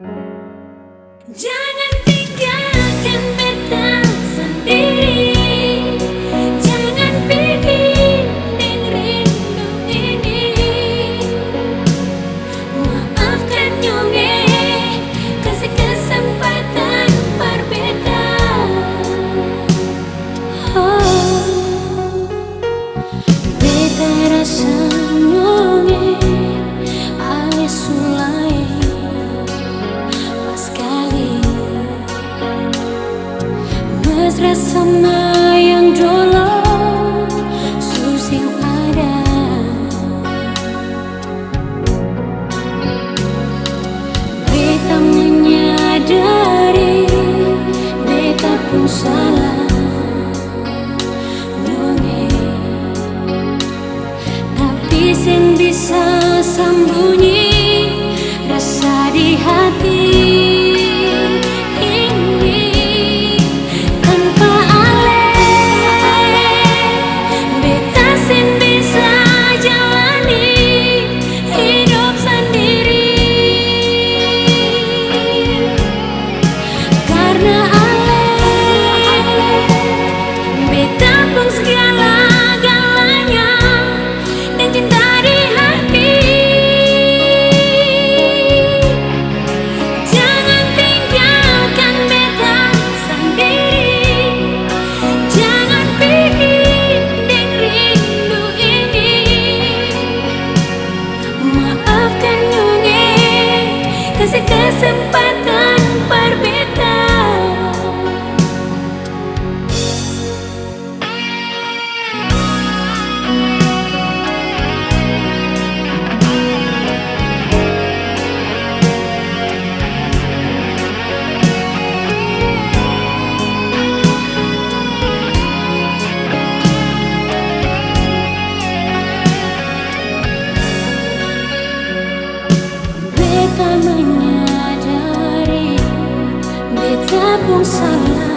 Jangan tinggalkan beta sendiri, jangan pergi dengan rindu ini. Maafkan nyonge, kasih kesempatan berbeda. Oh, beta rasa nyonge alias sulai. Mesra sama yang dulu susah ada. Beta menyadari beta pun salah nonge, tapi sen bisa sembunyi rasa di hati. Kasih kesempatan berbeda. Beta menyadari beta pun salah